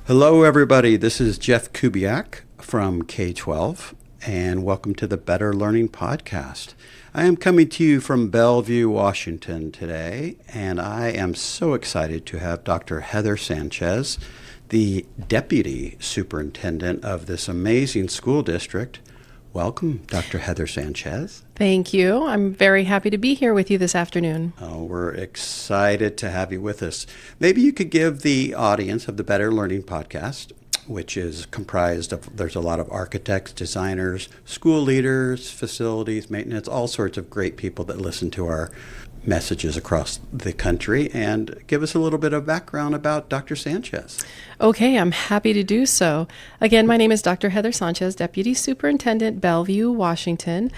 Hello, everybody. This is Jeff Kubiak from K-12, and welcome to the Better Learning Podcast. I am coming to you from Bellevue, Washington today, and I am so excited to have Dr. Heather Sánchez, the Deputy Superintendent of this amazing school district. Welcome, Dr. Heather Sánchez. Thank you. I'm very happy to be here with you this afternoon. Oh, we're excited to have you with us. Maybe you could give the audience of the Better Learning Podcast, which is comprised of, there's a lot of architects, designers, school leaders, facilities, maintenance, all sorts of great people that listen to our messages across the country, and give us a little bit of background about Dr. Sánchez. Okay, I'm happy to do so. Again, my name is Dr. Heather Sánchez, Deputy Superintendent, Bellevue, Washington.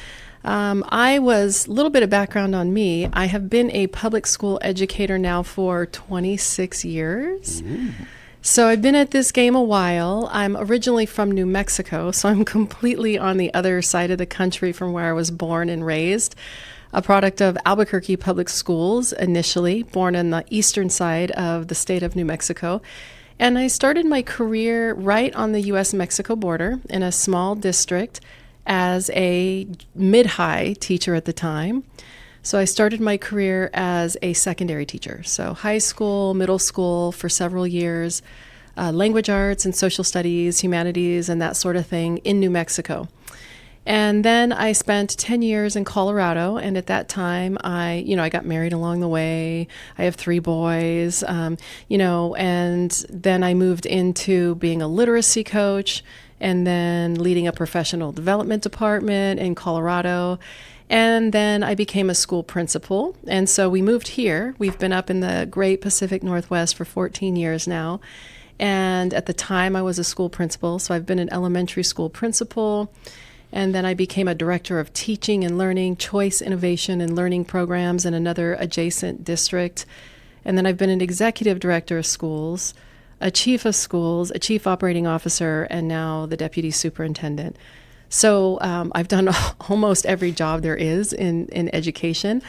A little bit of background on me. I have been a public school educator now for 26 years. So I've been at this game a while. I'm originally from New Mexico, so I'm completely on the other side of the country from where I was born and raised. A product of Albuquerque Public Schools initially, born on the eastern side of the state of New Mexico. And I started my career right on the U.S.-Mexico border in a small district as a mid-high teacher at the time. So I started my career as a secondary teacher, so high school, middle school for several years, language arts and social studies, humanities, and that sort of thing in New Mexico. And then I spent 10 years in Colorado, and at that time, I got married along the way. I have 3 boys, and then I moved into being a literacy coach and then leading a professional development department in Colorado. And then I became a school principal. And so we moved here. We've been up in the great Pacific Northwest for 14 years now. And at the time, I was a school principal, so I've been an elementary school principal. And then I became a director of teaching and learning, choice, innovation, and learning programs in another adjacent district. And then I've been an executive director of schools, a chief of schools, a chief operating officer, and now the deputy superintendent. So I've done almost every job there is in education,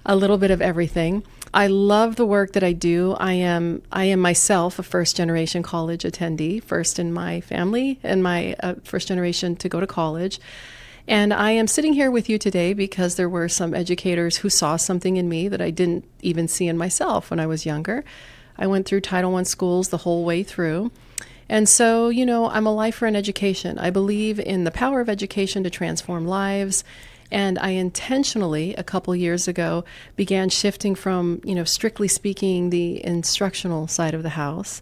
a little bit of everything. I love the work that I do. I am myself a first-generation college attendee, first in my family and my first generation to go to college. And I am sitting here with you today because there were some educators who saw something in me that I didn't even see in myself when I was younger. I went through Title I schools the whole way through. And so, I'm a lifer in education. I believe in the power of education to transform lives. And I intentionally, a couple years ago, began shifting from, strictly speaking, the instructional side of the house.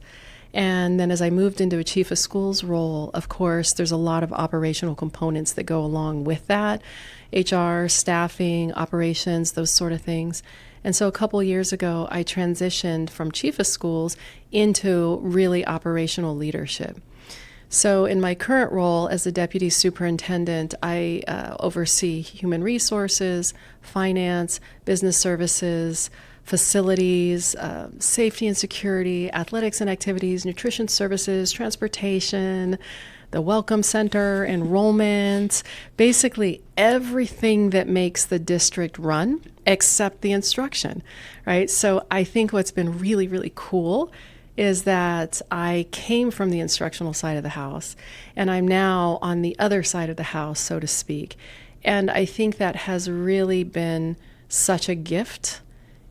And then as I moved into a chief of schools role, of course, there's a lot of operational components that go along with that. HR, staffing, operations, those sort of things. And so a couple years ago, I transitioned from chief of schools into really operational leadership. So in my current role as the deputy superintendent, I oversee human resources, finance, business services, facilities, safety and security, athletics and activities, nutrition services, transportation, the welcome center, enrollment, basically everything that makes the district run except the instruction, right? So I think what's been really, really cool is that I came from the instructional side of the house, and I'm now on the other side of the house, so to speak. And I think that has really been such a gift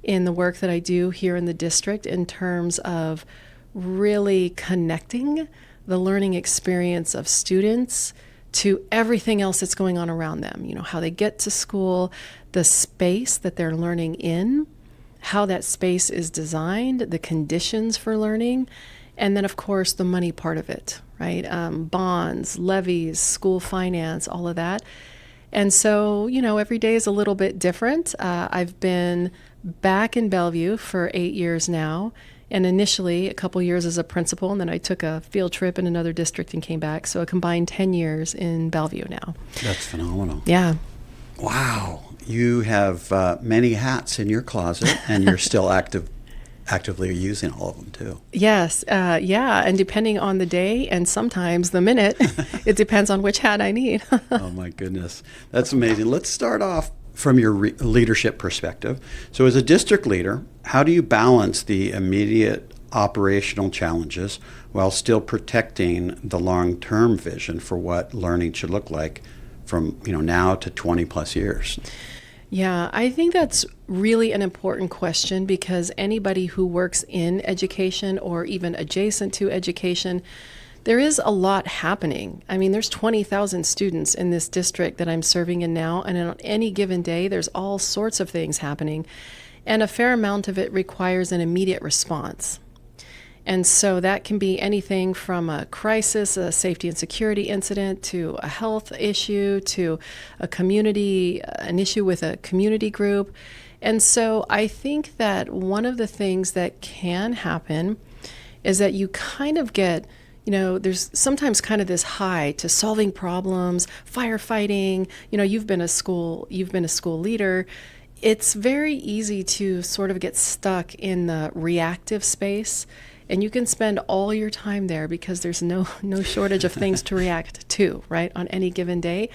in the work that I do here in the district in terms of really connecting the learning experience of students to everything else that's going on around them. How they get to school, the space that they're learning in, how that space is designed, the conditions for learning, and then, of course, the money part of it, right? Bonds, levies, school finance, all of that. And so, every day is a little bit different. I've been back in Bellevue for 8 years now, and initially a couple years as a principal, and then I took a field trip in another district and came back. So a combined 10 years in Bellevue now. That's phenomenal. Yeah. Wow. You have many hats in your closet, and you're still actively using all of them too. Yes. And depending on the day and sometimes the minute, it depends on which hat I need. Oh my goodness. That's amazing. Let's start off from your leadership perspective. So as a district leader, how do you balance the immediate operational challenges while still protecting the long-term vision for what learning should look like from now to 20 plus years? Yeah, I think that's really an important question because anybody who works in education or even adjacent to education, there is a lot happening. I mean, there's 20,000 students in this district that I'm serving in now, and on any given day, there's all sorts of things happening, and a fair amount of it requires an immediate response. And so that can be anything from a crisis, a safety and security incident, to a health issue, to an issue with a community group. And so I think that one of the things that can happen is that you kind of get, there's sometimes kind of this high to solving problems, firefighting. You've been a school leader. It's very easy to sort of get stuck in the reactive space. And you can spend all your time there because there's no shortage of things to react to, right, on any given day.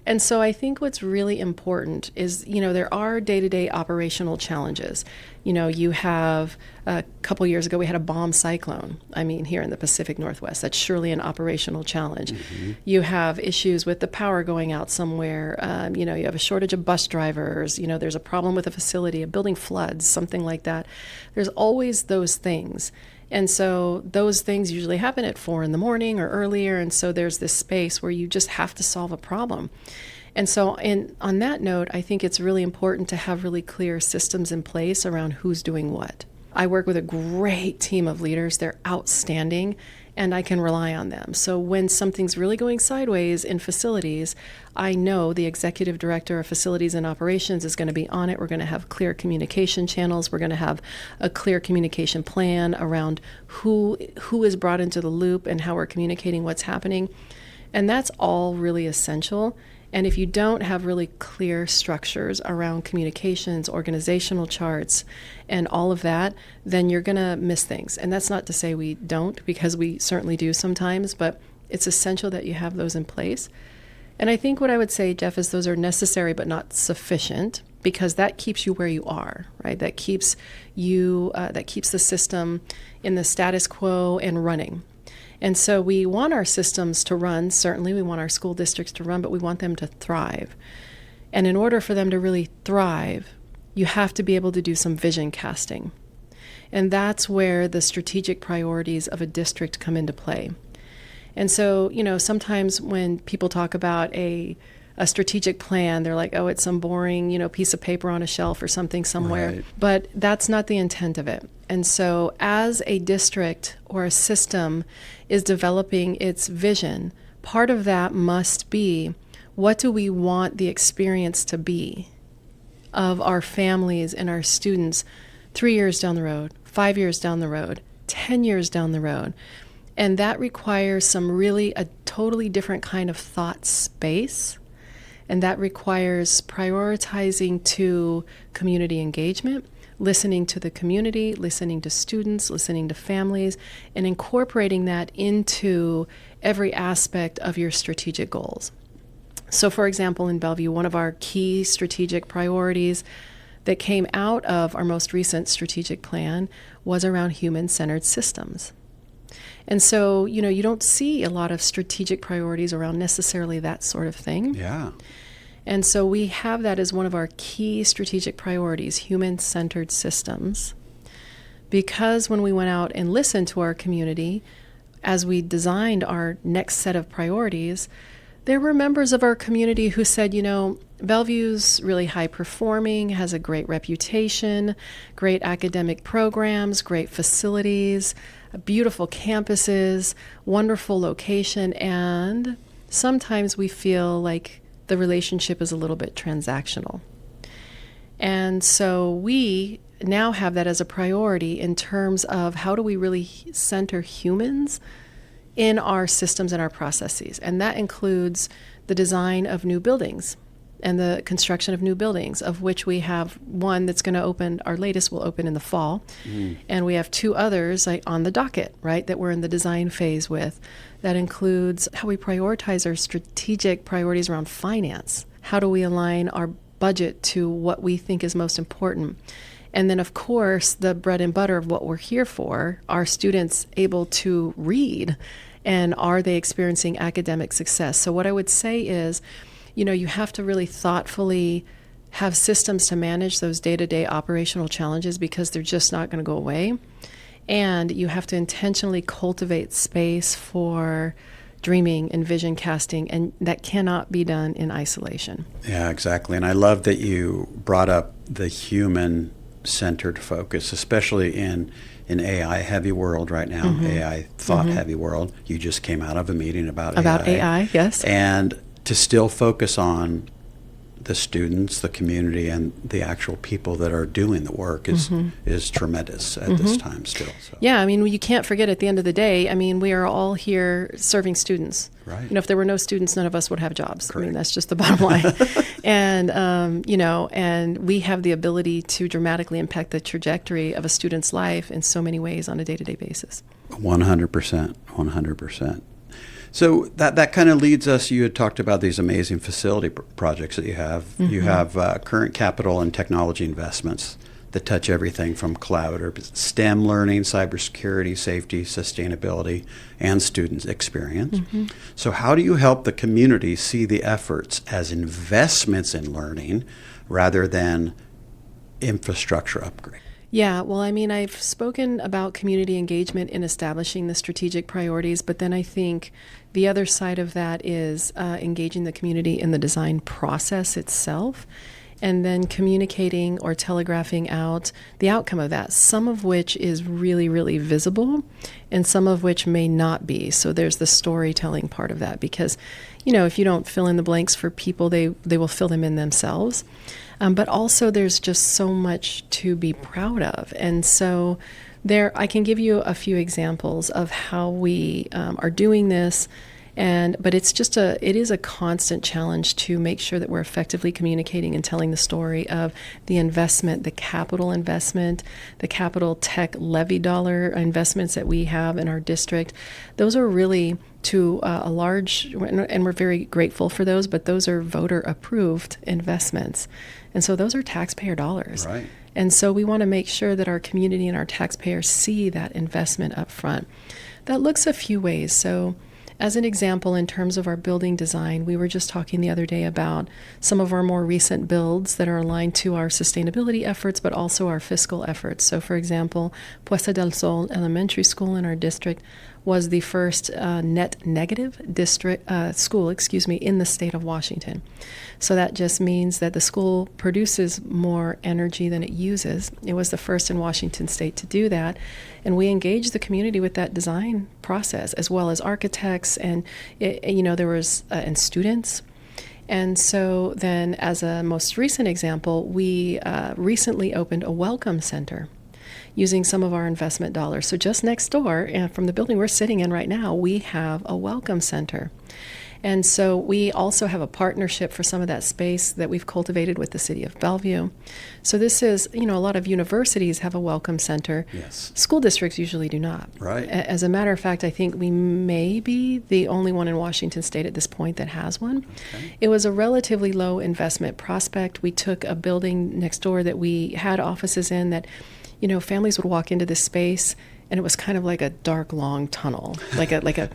And so I think what's really important is, there are day-to-day operational challenges. You have a couple years ago, we had a bomb cyclone, here in the Pacific Northwest. That's surely an operational challenge. Mm-hmm. You have issues with the power going out somewhere. You have a shortage of bus drivers. There's a problem with a facility, a building floods, something like that. There's always those things. And so those things usually happen at 4 a.m. or earlier, and so there's this space where you just have to solve a problem. And so on that note, I think it's really important to have really clear systems in place around who's doing what. I work with a great team of leaders. They're outstanding, and I can rely on them. So when something's really going sideways in facilities, I know the executive director of facilities and operations is going to be on it. We're going to have clear communication channels. We're going to have a clear communication plan around who is brought into the loop and how we're communicating what's happening. And that's all really essential. And if you don't have really clear structures around communications, organizational charts, and all of that, then you're going to miss things. And that's not to say we don't, because we certainly do sometimes, but it's essential that you have those in place. And I think what I would say, Jeff, is those are necessary but not sufficient, because that keeps you where you are, right? That keeps the system in the status quo and running. And so we want our systems to run. Certainly we want our school districts to run, but we want them to thrive. And in order for them to really thrive, you have to be able to do some vision casting. And that's where the strategic priorities of a district come into play. And so, sometimes when people talk about a strategic plan, they're like, oh, it's some boring, piece of paper on a shelf or something somewhere. Right. But that's not the intent of it. And so as a district or a system is developing its vision, part of that must be, what do we want the experience to be of our families and our students 3 years down the road, 5 years down the road, 10 years down the road? And that requires a totally different kind of thought space. And that requires prioritizing to community engagement, listening to the community, listening to students, listening to families, and incorporating that into every aspect of your strategic goals. So, for example, in Bellevue, one of our key strategic priorities that came out of our most recent strategic plan was around human-centered systems. And so, you don't see a lot of strategic priorities around necessarily that sort of thing. Yeah. And so we have that as one of our key strategic priorities, human-centered systems, because when we went out and listened to our community, as we designed our next set of priorities, there were members of our community who said, Bellevue's really high performing, has a great reputation, great academic programs, great facilities, beautiful campuses, wonderful location, and sometimes we feel like the relationship is a little bit transactional. And so we now have that as a priority in terms of how do we really center humans in our systems and our processes. And that includes the design of new buildings and the construction of new buildings, of which we have one that's going to open, our latest will open in the fall. And we have 2 others on the docket, right, that we're in the design phase with. That includes how we prioritize our strategic priorities around finance. How do we align our budget to what we think is most important? And then, of course, the bread and butter of what we're here for, are students able to read, and are they experiencing academic success? So what I would say is, you have to really thoughtfully have systems to manage those day-to-day operational challenges, because they're just not going to go away. And you have to intentionally cultivate space for dreaming and vision casting, and that cannot be done in isolation. Yeah, exactly. And I love that you brought up the human-centered focus, especially in an AI-heavy world right now, AI thought-heavy world. You just came out of a meeting about AI, yes. And to still focus on the students, the community, and the actual people that are doing the work is tremendous at this time still. So. Yeah, you can't forget at the end of the day, we are all here serving students. Right. If there were no students, none of us would have jobs. Correct. That's just the bottom line. And, and we have the ability to dramatically impact the trajectory of a student's life in so many ways on a day-to-day basis. 100%, 100%. So that kind of leads us, you had talked about these amazing facility projects that you have. You have current capital and technology investments that touch everything from cloud or STEM learning, cybersecurity, safety, sustainability, and student experience. So how do you help the community see the efforts as investments in learning rather than infrastructure upgrade? Yeah, well, I've spoken about community engagement in establishing the strategic priorities, but then I think the other side of that is engaging the community in the design process itself, and then communicating or telegraphing out the outcome of that, some of which is really, really visible, and some of which may not be. So there's the storytelling part of that, because, if you don't fill in the blanks for people, they will fill them in themselves. But also there's just so much to be proud of. And so I can give you a few examples of how we are doing this. But it is a constant challenge to make sure that we're effectively communicating and telling the story of the investment, the capital investment, the capital tech levy dollar investments that we have in our district. Those are really to a large, and we're very grateful for those, but those are voter approved investments. And so those are taxpayer dollars. Right. And so we want to make sure that our community and our taxpayers see that investment up front. That looks a few ways. So as an example, in terms of our building design, we were just talking the other day about some of our more recent builds that are aligned to our sustainability efforts, but also our fiscal efforts. So, for example, Puesta del Sol Elementary School in our district was the first net negative school in the state of Washington. So that just means that the school produces more energy than it uses. It was the first in Washington state to do that. And we engaged the community with that design process, as well as architects and, there was, and students. And so then, as a most recent example, we recently opened a welcome center using some of our investment dollars. So just next door from the building we're sitting in right now, we have a welcome center. And so we also have a partnership for some of that space that we've cultivated with the city of Bellevue. So this is, a lot of universities have a welcome center. Yes. School districts usually do not. Right. As a matter of fact, I think we may be the only one in Washington state at this point that has one. Okay. It was a relatively low investment prospect. We took a building next door that we had offices in that, families would walk into this space, and it was kind of like a dark, long tunnel, like a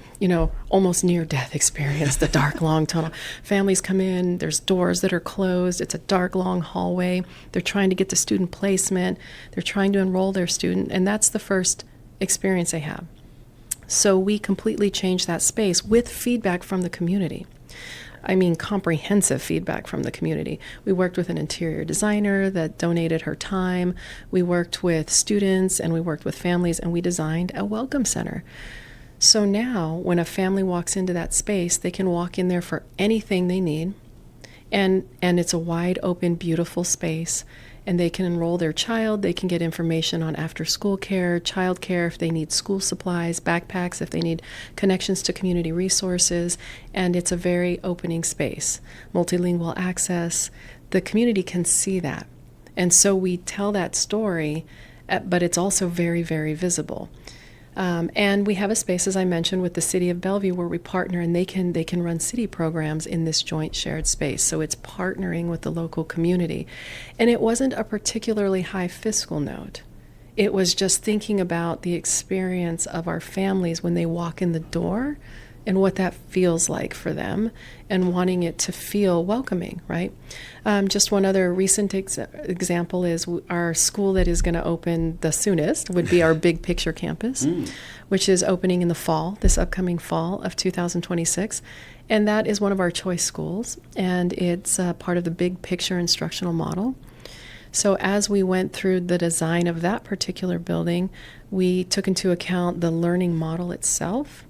almost near-death experience, the dark, long tunnel. Families come in, there's doors that are closed, it's a dark, long hallway. They're trying to get to student placement, they're trying to enroll their student, and that's the first experience they have. So we completely changed that space with feedback from the community. Comprehensive feedback from the community. We worked with an interior designer that donated her time. We worked with students and we worked with families, and we designed a welcome center. So now when a family walks into that space, they can walk in there for anything they need. And it's a wide open, beautiful space. And they can enroll their child. They can get information on after-school care, child care, if they need school supplies, backpacks, if they need connections to community resources. And it's a very opening space. Multilingual access. The community can see that. And so we tell that story, but it's also very, very visible. And we have a space, as I mentioned, with the City of Bellevue where we partner, and they can run city programs in this joint shared space. So it's partnering with the local community. And it wasn't a particularly high fiscal note. It was just thinking about the experience of our families when they walk in the door and what that feels like for them and wanting it to feel welcoming, right? Just one other recent example is our school that is going to open the soonest would be our Big Picture campus, which is opening in the fall, this upcoming fall of 2026. And that is one of our choice schools, and it's part of the Big Picture instructional model. So as we went through the design of that particular building, we took into account the learning model itself,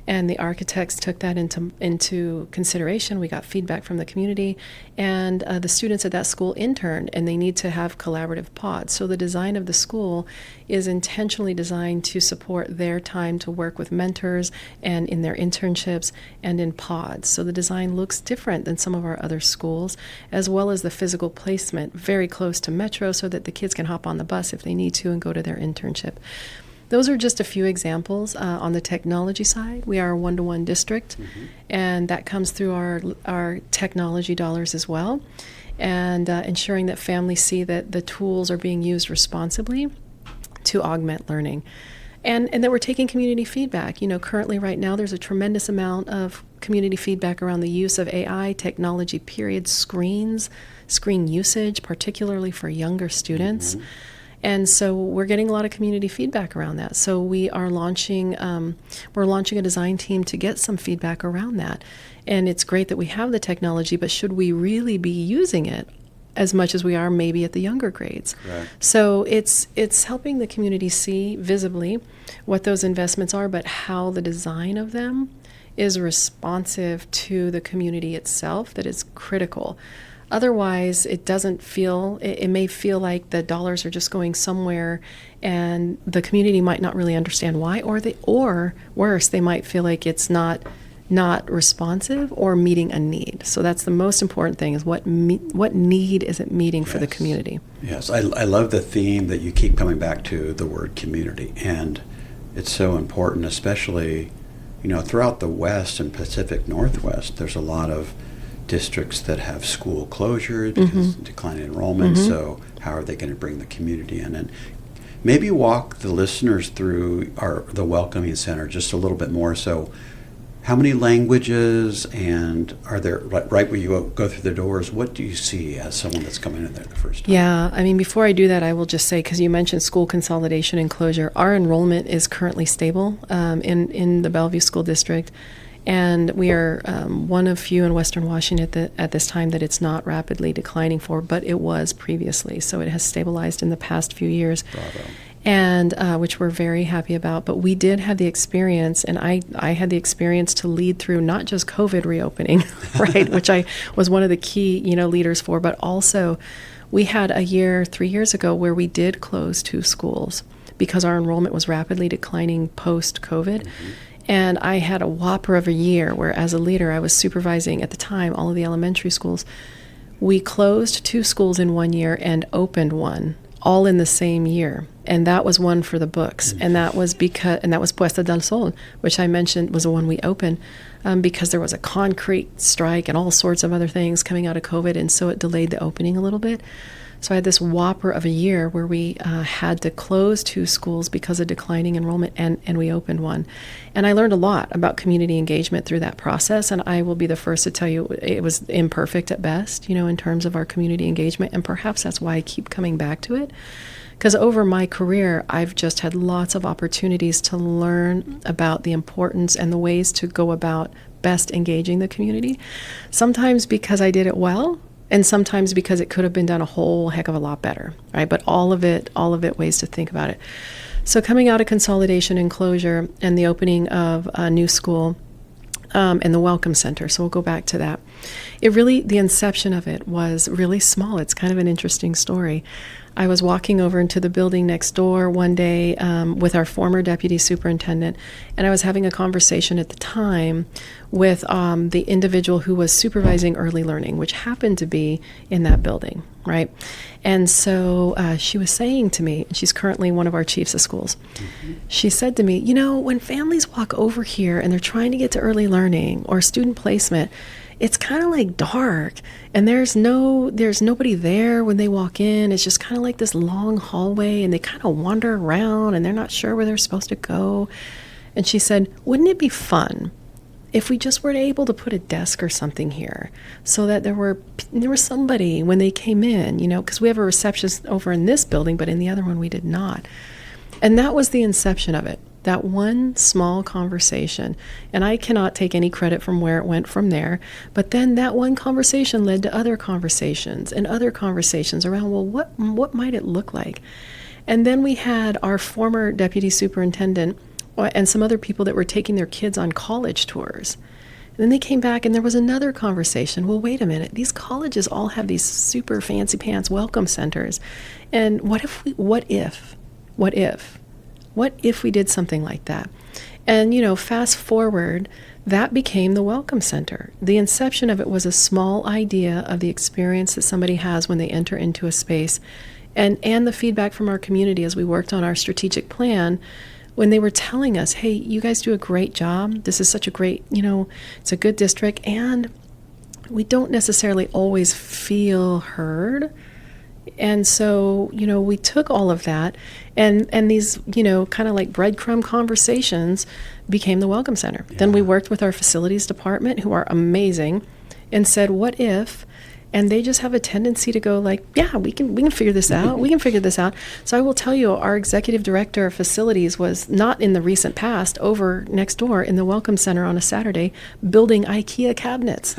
and the architects took that into consideration. We got feedback from the community, and the students at that school interned, and they need to have collaborative pods. So the design of the school is intentionally designed to support their time to work with mentors and in their internships and in pods. So the design looks different than some of our other schools, as well as the physical placement very close to Metro so that the kids can hop on the bus if they need to and go to their internship. Those are just a few examples. On the technology side, we are a one-to-one district, and that comes through our technology dollars as well, and ensuring that families see that the tools are being used responsibly to augment learning. And that we're taking community feedback. Currently right now there's a tremendous amount of community feedback around the use of AI, technology, period, screen usage, particularly for younger students. And so we're getting a lot of community feedback around that. So we're launching a design team to get some feedback around that. And it's great that we have the technology, but should we really be using it as much as we are maybe at the younger grades? Right. So it's helping the community see visibly what those investments are, but how the design of them is responsive to the community itself that is critical. Otherwise, it may feel like the dollars are just going somewhere and the community might not really understand why, or worse, they might feel like it's not responsive or meeting a need. So that's the most important thing, is what need is it meeting for the community? Yes, I love the theme that you keep coming back to, the word community, and it's so important, especially, throughout the West and Pacific Northwest, there's a lot of districts that have school closures because of declining enrollment. So how are they going to bring the community in? And maybe walk the listeners through the Welcoming Center just a little bit more. So how many languages, and are there, right where you go through the doors, what do you see as someone that's coming in there the first time? Yeah, before I do that, I will just say, because you mentioned school consolidation and closure, our enrollment is currently stable in the Bellevue School District. And we are one of few in Western Washington at this time that it's not rapidly declining for, but it was previously. So it has stabilized in the past few years. Bravo. And which we're very happy about. But we did have the experience, and I had the experience to lead through not just COVID reopening, right, which I was one of the key leaders for, but also we had 3 years ago where we did close 2 schools because our enrollment was rapidly declining post-COVID. And I had a whopper of a year where, as a leader, I was supervising at the time all of the elementary schools. We closed 2 schools in 1 year and opened 1, all in the same year. And that was one for the books. And that was Puesta del Sol, which I mentioned was the one we opened because there was a concrete strike and all sorts of other things coming out of COVID. And so it delayed the opening a little bit. So I had this whopper of a year where we had to close 2 schools because of declining enrollment, and we opened 1. And I learned a lot about community engagement through that process, and I will be the first to tell you it was imperfect at best, in terms of our community engagement, and perhaps that's why I keep coming back to it. Because over my career, I've just had lots of opportunities to learn about the importance and the ways to go about best engaging the community, sometimes because I did it well, and sometimes because it could have been done a whole heck of a lot better, right? But all of it ways to think about it. So coming out of consolidation and closure and the opening of a new school and the Welcome Center, so we'll go back to that. the inception of it was really small. It's kind of an interesting story. I was walking over into the building next door one day with our former deputy superintendent, and I was having a conversation at the time with the individual who was supervising early learning, which happened to be in that building, right? And so she was saying to me, and she's currently one of our chiefs of schools, she said to me, when families walk over here and they're trying to get to early learning or student placement, it's kind of like dark, and there's nobody there when they walk in. It's just kind of like this long hallway, and they kind of wander around, and they're not sure where they're supposed to go. And she said, wouldn't it be fun if we just were able to put a desk or something here so that there was somebody when they came in, because we have a receptionist over in this building, but in the other one we did not. And that was the inception of it. That one small conversation, and I cannot take any credit from where it went from there, but then that one conversation led to other conversations and other conversations around, well, what might it look like? And then we had our former deputy superintendent and some other people that were taking their kids on college tours. And then they came back and there was another conversation. Well, wait a minute, these colleges all have these super fancy pants welcome centers. And what if we did something like that? And, fast forward, that became the Welcome Center. The inception of it was a small idea of the experience that somebody has when they enter into a space, and the feedback from our community as we worked on our strategic plan, when they were telling us, hey, you guys do a great job. This is such a great, it's a good district, and we don't necessarily always feel heard. And so, we took all of that and these, kind of like breadcrumb conversations became the Welcome Center. Yeah. Then we worked with our facilities department, who are amazing, and said, what if? And they just have a tendency to go like, yeah, we can figure this out. We can figure this out. So I will tell you, our executive director of facilities was not in the recent past over next door in the Welcome Center on a Saturday building IKEA cabinets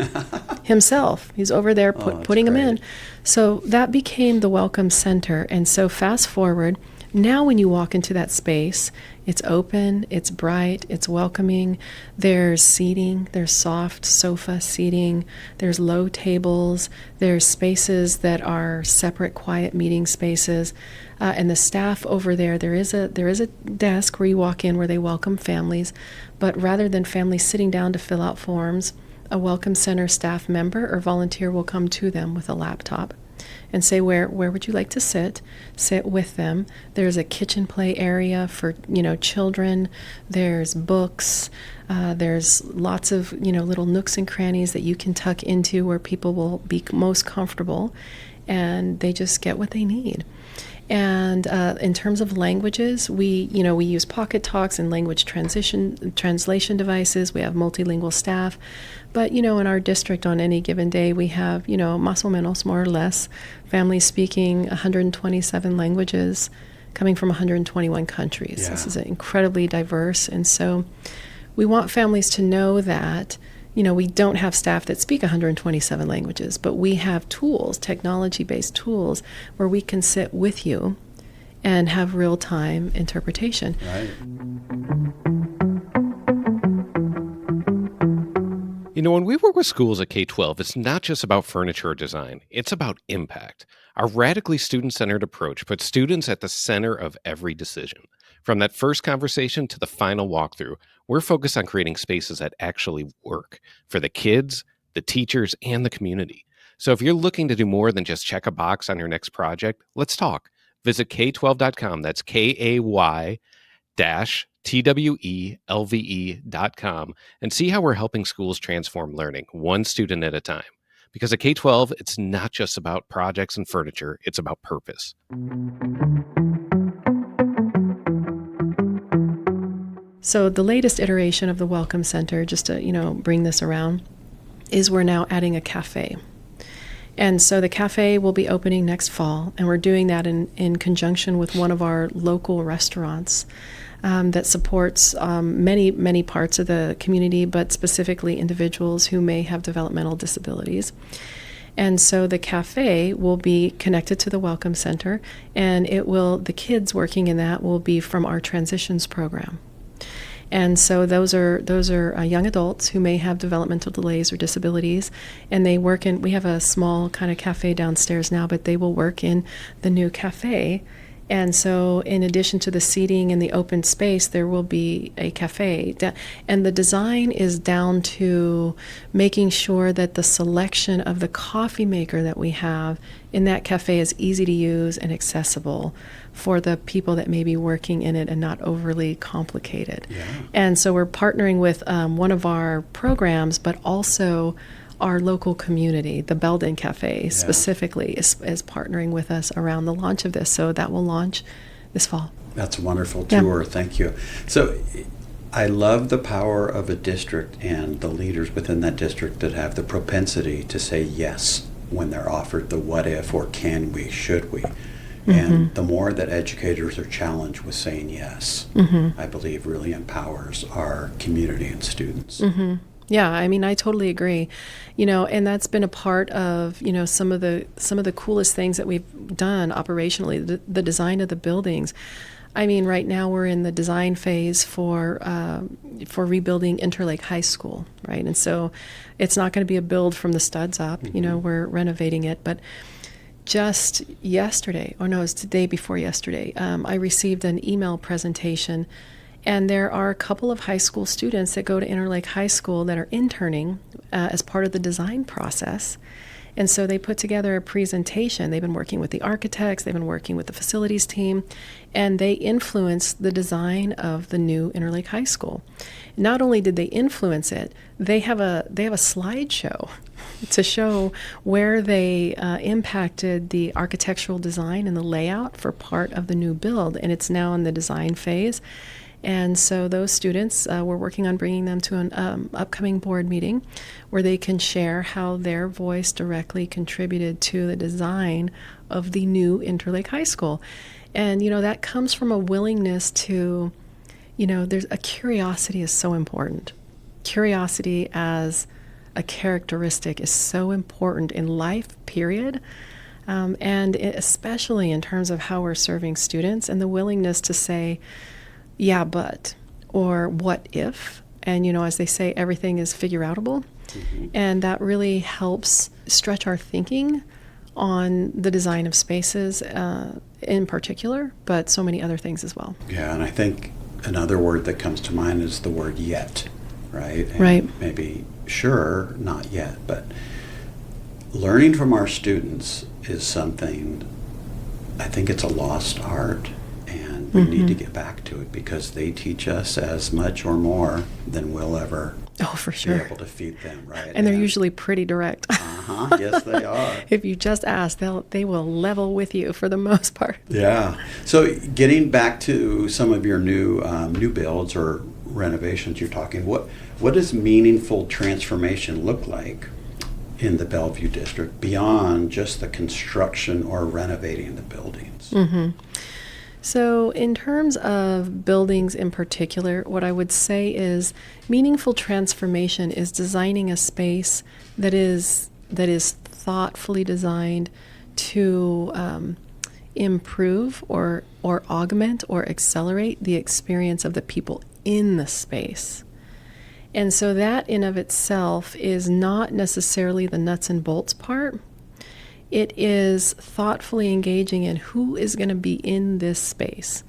himself. He's over there putting them in. So that became the Welcome Center. And so fast forward, now when you walk into that space, it's open, it's bright, it's welcoming. There's seating, there's soft sofa seating, there's low tables, there's spaces that are separate quiet meeting spaces. And the staff over there is a desk where you walk in where they welcome families, but rather than families sitting down to fill out forms, a Welcome Center staff member or volunteer will come to them with a laptop and say, where would you like to sit with them. There's a kitchen play area for, children. There's books. There's lots of, little nooks and crannies that you can tuck into where people will be most comfortable, and they just get what they need. And in terms of languages, we use Pocket Talks and language translation devices. We have multilingual staff. But, in our district on any given day, we have, más o menos, more or less, families speaking 127 languages coming from 121 countries. Yeah. This is incredibly diverse. And so we want families to know that, we don't have staff that speak 127 languages, but we have tools, technology-based tools, where we can sit with you and have real-time interpretation. Right. When we work with schools at K-12, it's not just about furniture or design. It's about impact. Our radically student-centered approach puts students at the center of every decision. From that first conversation to the final walkthrough, we're focused on creating spaces that actually work for the kids, the teachers, and the community. So if you're looking to do more than just check a box on your next project, let's talk. Visit K12.com. That's KAY-TWELVE.com and see how we're helping schools transform learning one student at a time. Because at K-12, it's not just about projects and furniture, it's about purpose. So the latest iteration of the Welcome Center, just to, bring this around, is we're now adding a cafe. And so the cafe will be opening next fall, and we're doing that in conjunction with one of our local restaurants that supports many parts of the community, but specifically individuals who may have developmental disabilities. And so the cafe will be connected to the Welcome Center, and the kids working in that will be from our transitions program. And so those are young adults who may have developmental delays or disabilities, and they work in, we have a small kind of cafe downstairs now, but they will work in the new cafe. And so in addition to the seating and the open space, there will be a cafe. And the design is down to making sure that the selection of the coffee maker that we have in that cafe is easy to use and accessible for the people that may be working in it and not overly complicated. Yeah. And so we're partnering with one of our programs, but also our local community, the Belden Cafe specifically, is partnering with us around the launch of this. So that will launch this fall. That's a wonderful tour. Yeah. Thank you. So I love the power of a district and the leaders within that district that have the propensity to say yes when they're offered the what if or can we, should we. And the more that educators are challenged with saying yes, I believe really empowers our community and students. Yeah, I mean, I totally agree. And that's been a part of, some of the coolest things that we've done operationally, the design of the buildings. I mean, right now we're in the design phase for rebuilding Interlake High School, right? And so it's not going to be a build from the studs up. We're renovating it, but just yesterday, or no, it was the day before yesterday, I received an email presentation, and there are a couple of high school students that go to Interlake High School that are interning as part of the design process. And so they put together a presentation. They've been working with the architects, they've been working with the facilities team, and they influenced the design of the new Interlake High School. Not only did they influence it, they have a slideshow to show where they impacted the architectural design and the layout for part of the new build, and it's now in the design phase. And so those students, we're working on bringing them to an upcoming board meeting where they can share how their voice directly contributed to the design of the new Interlake High School. And, that comes from a willingness to, there's a curiosity is so important. Curiosity as a characteristic is so important in life, period. And especially in terms of how we're serving students, and the willingness to say, yeah, but, or what if, and as they say, everything is figure-outable, and that really helps stretch our thinking on the design of spaces in particular, but so many other things as well. Yeah, and I think another word that comes to mind is the word yet, right? And right. Maybe sure, not yet, but learning from our students is something, I think it's a lost art. We need to get back to it because they teach us as much or more than we'll ever for sure. be able to feed them, right? And they're usually pretty direct. Yes, they are. If you just ask, they will level with you for the most part. Yeah. So getting back to some of your new builds or renovations you're talking, what does meaningful transformation look like in the Bellevue district beyond just the construction or renovating the buildings? So in terms of buildings in particular, what I would say is meaningful transformation is designing a space that is thoughtfully designed to improve or augment or accelerate the experience of the people in the space. And so that in of itself is not necessarily the nuts and bolts part. It is thoughtfully engaging in who is going to be in this space.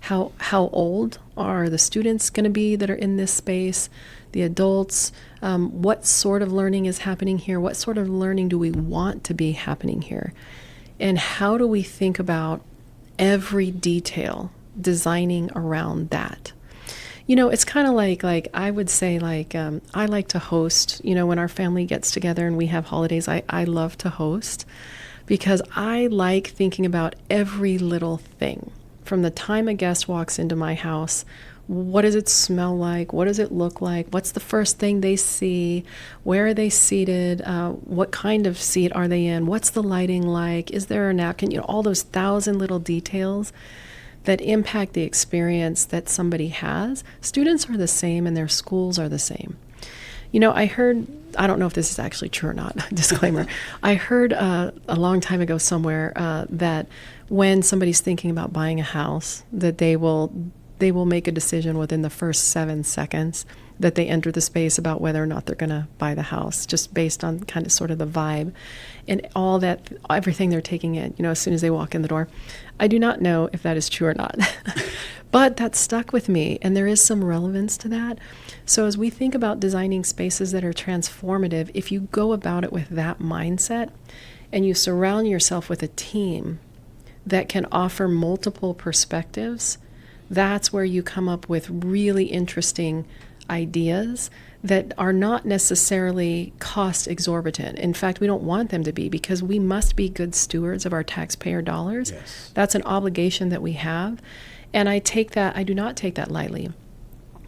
How old are the students going to be that are in this space? The adults, what sort of learning is happening here? What sort of learning do we want to be happening here? And how do we think about every detail designing around that? It's kind of like I would say I like to host, when our family gets together and we have holidays, I love to host because I like thinking about every little thing. From the time a guest walks into my house, what does it smell like? What does it look like? What's the first thing they see? Where are they seated? What kind of seat are they in? What's the lighting like? Is there a napkin? All those 1,000 little details that impact the experience that somebody has. Students are the same and their schools are the same. I heard, I don't know if this is actually true or not, disclaimer. I heard a long time ago somewhere that when somebody's thinking about buying a house, that they will they will make a decision within the first 7 seconds that they enter the space about whether or not they're going to buy the house, just based on kind of sort of the vibe and all that, everything they're taking in, as soon as they walk in the door. I do not know if that is true or not, but that stuck with me, and there is some relevance to that. So as we think about designing spaces that are transformative, if you go about it with that mindset and you surround yourself with a team that can offer multiple perspectives, that's where you come up with really interesting ideas that are not necessarily cost exorbitant. In fact, we don't want them to be, because we must be good stewards of our taxpayer dollars. Yes. That's an obligation that we have. And I do not take that lightly.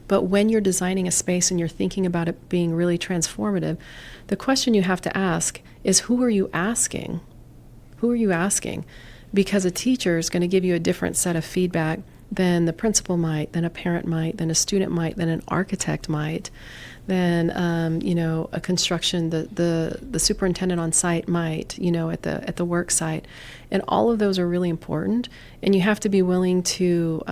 But when you're designing a space and you're thinking about it being really transformative, the question you have to ask is, who are you asking? Who are you asking? Because a teacher is going to give you a different set of feedback than the principal might, than a parent might, than a student might, than an architect might, than a construction, the superintendent on site might, at the work site. And all of those are really important, and you have to be willing to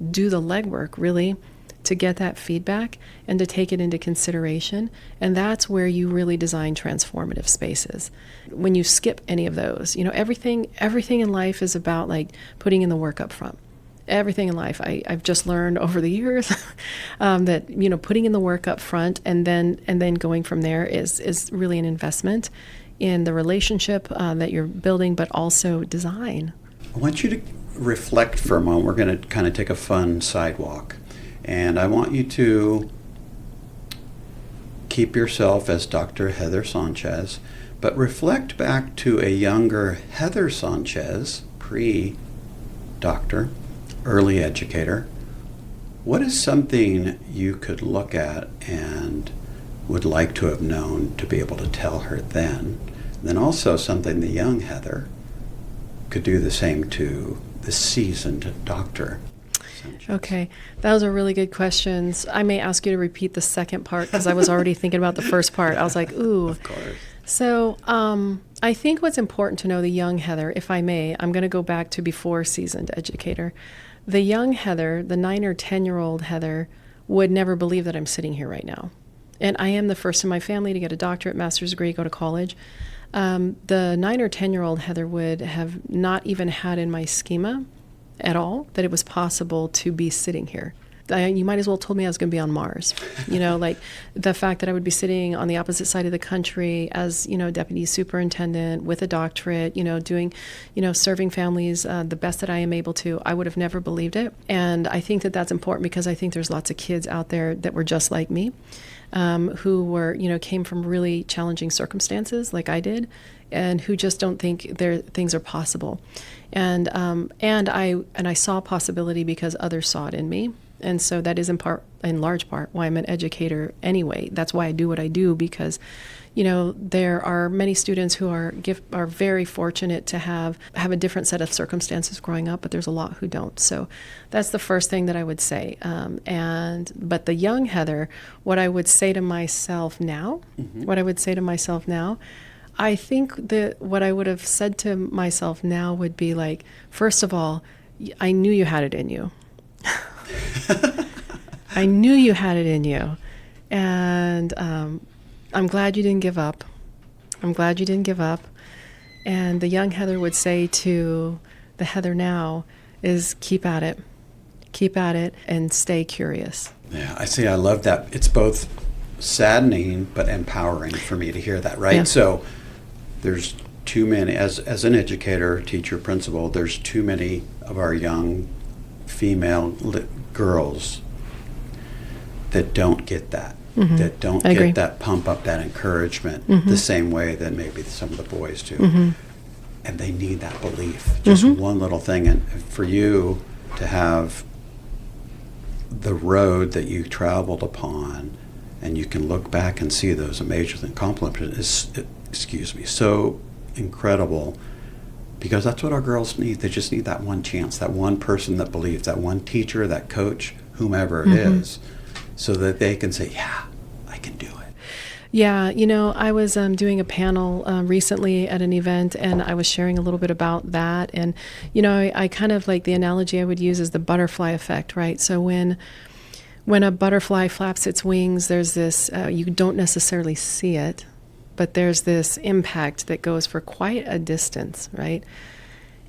do the legwork, really, to get that feedback and to take it into consideration. And that's where you really design transformative spaces. When you skip any of those, everything in life is about like putting in the work up front. Everything in life, I've just learned over the years that putting in the work up front and then going from there is really an investment in the relationship that you're building, but also design. I want you to reflect for a moment. We're going to kind of take a fun sidewalk, and I want you to keep yourself as Dr. Heather Sánchez, but reflect back to a younger Heather Sánchez, pre-doctor, early educator. What is something you could look at and would like to have known to be able to tell her then? And then also something the young Heather could do the same to the seasoned doctor. Sánchez. Okay, those are really good questions. I may ask you to repeat the second part because I was already thinking about the first part. I was like, ooh. Of course. So I think what's important to know the young Heather, if I may, I'm going to go back to before seasoned educator. The young Heather, the 9 or 10-year-old Heather, would never believe that I'm sitting here right now. And I am the first in my family to get a doctorate, master's degree, go to college. The 9 or 10-year-old Heather would have not even had in my schema at all that it was possible to be sitting here. You might as well told me I was going to be on Mars. Like the fact that I would be sitting on the opposite side of the country as, deputy superintendent with a doctorate, doing, serving families the best that I am able to. I would have never believed it. And I think that that's important because I think there's lots of kids out there that were just like me, who were, came from really challenging circumstances like I did, and who just don't think things are possible. And I saw possibility because others saw it in me. And so that is in large part why I'm an educator anyway. That's why I do what I do, because, there are many students who are very fortunate to have a different set of circumstances growing up, but there's a lot who don't. So that's the first thing that I would say. But the young Heather, what I would say to myself now, I think that what I would have said to myself now would be like, first of all, I knew you had it in you. I knew you had it in you. And I'm glad you didn't give up. And the young Heather would say to the Heather now is keep at it, and stay curious. Yeah, I love that. It's both saddening but empowering for me to hear that, right? Yeah. So there's too many, as an educator, teacher, principal, there's too many of our young female girls that don't get that, that don't get that pump up, that encouragement the same way that maybe some of the boys do. And they need that belief, just one little thing. And for you to have the road that you traveled upon, and you can look back and see those amazing accomplishments, is, so incredible. Because that's what our girls need. They just need that one chance, that one person that believes, that one teacher, that coach, whomever it is, so that they can say, yeah, I can do it. Yeah, I was doing a panel recently at an event, and I was sharing a little bit about that. And, I kind of like the analogy I would use is the butterfly effect, right? So when a butterfly flaps its wings, there's this, you don't necessarily see it, but there's this impact that goes for quite a distance, right?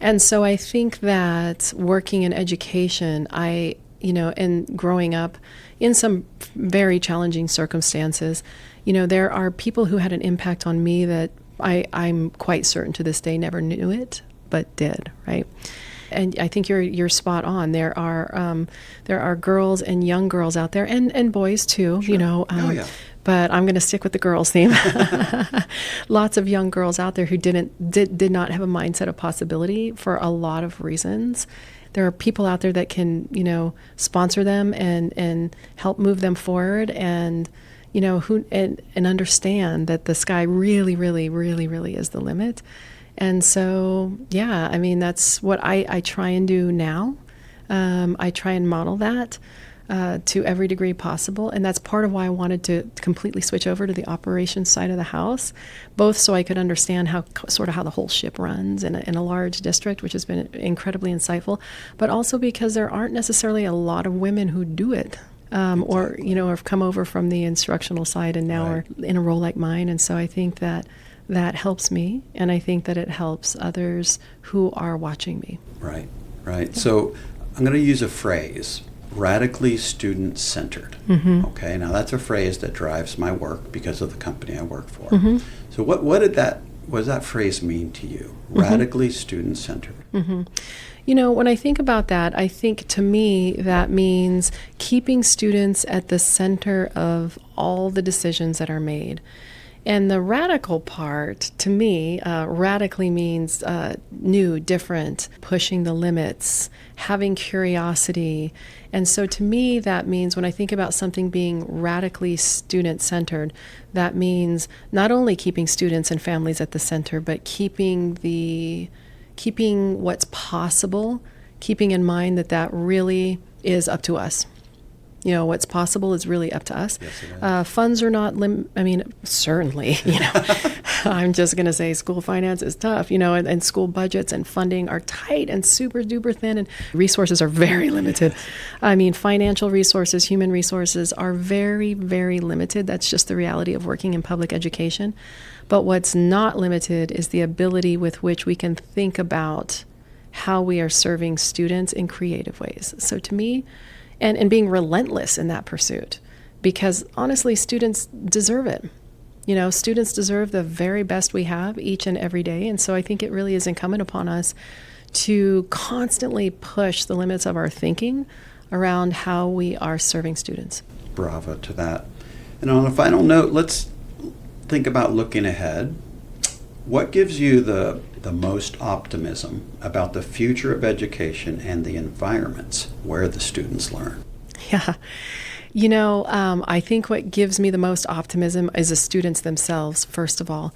And so I think that working in education, and growing up in some very challenging circumstances, there are people who had an impact on me that I'm quite certain to this day never knew it, but did, right? And I think you're spot on. There are girls and young girls out there, and boys too, Sure. But I'm going to stick with the girls theme. Lots of young girls out there who did not have a mindset of possibility for a lot of reasons. There are people out there that can, sponsor them and help move them forward, and and understand that the sky really, really, really, really is the limit. And so, yeah, I mean, that's what I try and do now. I try and model that to every degree possible. And that's part of why I wanted to completely switch over to the operations side of the house, both so I could understand how the whole ship runs in a large district, which has been incredibly insightful, but also because there aren't necessarily a lot of women who do it. Or, have come over from the instructional side and now are in a role like mine. And so I think that helps me, and I think that it helps others who are watching me. Right. So I'm going to use a phrase, radically student-centered. Mm-hmm. Okay, now that's a phrase that drives my work because of the company I work for. Mm-hmm. So what does that phrase mean to you? Mm-hmm. Radically student-centered. Mm-hmm. When I think about that, I think to me that means keeping students at the center of all the decisions that are made. And the radical part, to me, radically means new, different, pushing the limits, having curiosity. And so to me, that means when I think about something being radically student-centered, that means not only keeping students and families at the center, but keeping what's possible, keeping in mind that really is up to us. What's possible is really up to us. Yes, it is. Funds are not certainly, I'm just going to say school finance is tough, and school budgets and funding are tight and super duper thin, and resources are very limited. Financial resources, human resources are very, very limited. That's just the reality of working in public education. But what's not limited is the ability with which we can think about how we are serving students in creative ways. So to me, and being relentless in that pursuit, because honestly, students deserve it. Students deserve the very best we have each and every day. And so I think it really is incumbent upon us to constantly push the limits of our thinking around how we are serving students. Bravo to that. And on a final note, let's think about looking ahead. What gives you the most optimism about the future of education and the environments where the students learn? Yeah. I think what gives me the most optimism is the students themselves, first of all.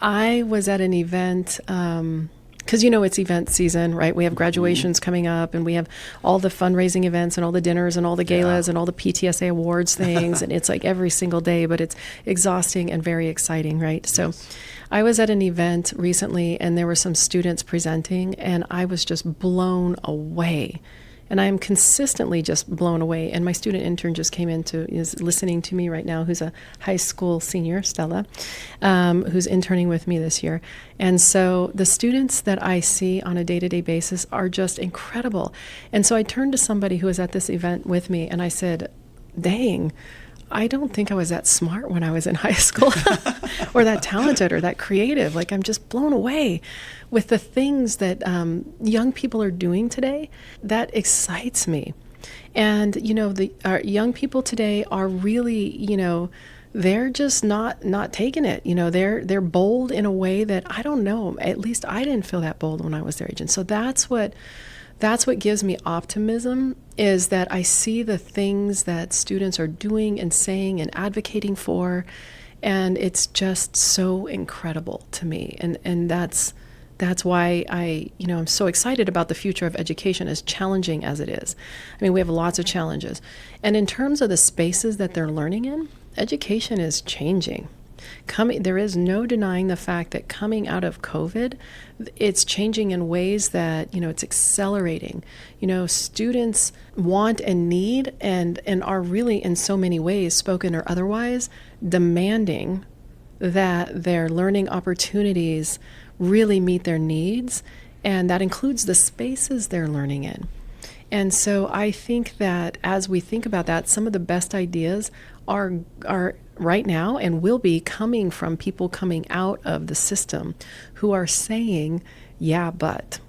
I was at an event, because it's event season, right? We have graduations coming up, and we have all the fundraising events and all the dinners and all the galas and all the PTSA awards things, and it's like every single day, but it's exhausting and very exciting, right? So I was at an event recently, and there were some students presenting, and I was just blown away. And I am consistently just blown away. And my student intern just came in is listening to me right now, who's a high school senior, Stella, who's interning with me this year. And so the students that I see on a day-to-day basis are just incredible. And so I turned to somebody who was at this event with me, and I said, dang, I don't think I was that smart when I was in high school or that talented or that creative. Like, I'm just blown away with the things that young people are doing today. That excites me. And, our young people today are really, they're just not taking it. They're bold in a way that I don't know. At least I didn't feel that bold when I was their age. And so that's what gives me optimism, is that I see the things that students are doing and saying and advocating for, and it's just so incredible to me. And that's why I'm so excited about the future of education, as challenging as it is. We have lots of challenges. And in terms of the spaces that they're learning in, education is changing. There is no denying the fact that coming out of COVID, it's changing in ways that, it's accelerating. Students want and need and are really in so many ways, spoken or otherwise, demanding that their learning opportunities really meet their needs, and that includes the spaces they're learning in. And so I think that as we think about that, some of the best ideas are right now and will be coming from people coming out of the system who are saying, yeah, but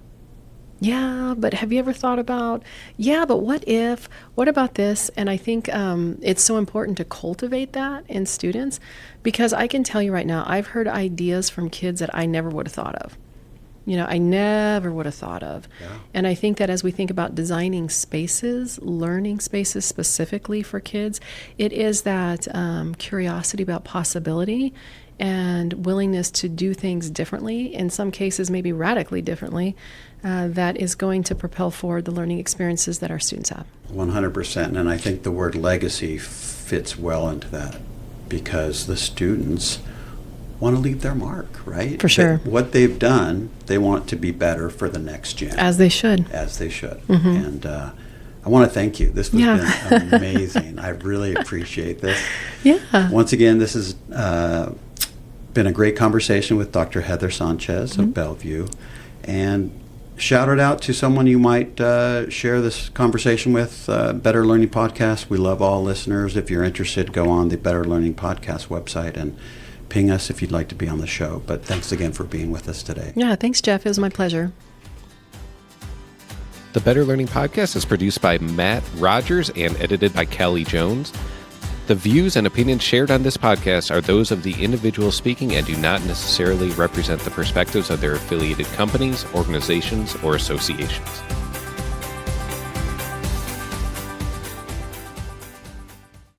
have you ever thought about, but what if, what about this? And I think it's so important to cultivate that in students, because I can tell you right now, I've heard ideas from kids that I never would have thought of. I never would have thought of. Yeah. And I think that as we think about designing spaces, learning spaces specifically for kids, it is that curiosity about possibility and willingness to do things differently, in some cases maybe radically differently, that is going to propel forward the learning experiences that our students have. 100%. And I think the word legacy fits well into that, because the students want to leave their mark, right? For sure. What they've done, they want to be better for the next gen. As they should. Mm-hmm. And I want to thank you. This has been amazing. I really appreciate this. Yeah. Once again, this has been a great conversation with Dr. Heather Sánchez of Bellevue. And shout it out to someone you might share this conversation with. Better Learning Podcast. We love all listeners. If you're interested, go on the Better Learning Podcast website and ping us if you'd like to be on the show. But thanks again for being with us today. Yeah, thanks, Jeff. It was my pleasure. The Better Learning Podcast is produced by Matt Rogers and edited by Kelly Jones. The views and opinions shared on this podcast are those of the individual speaking and do not necessarily represent the perspectives of their affiliated companies, organizations, or associations.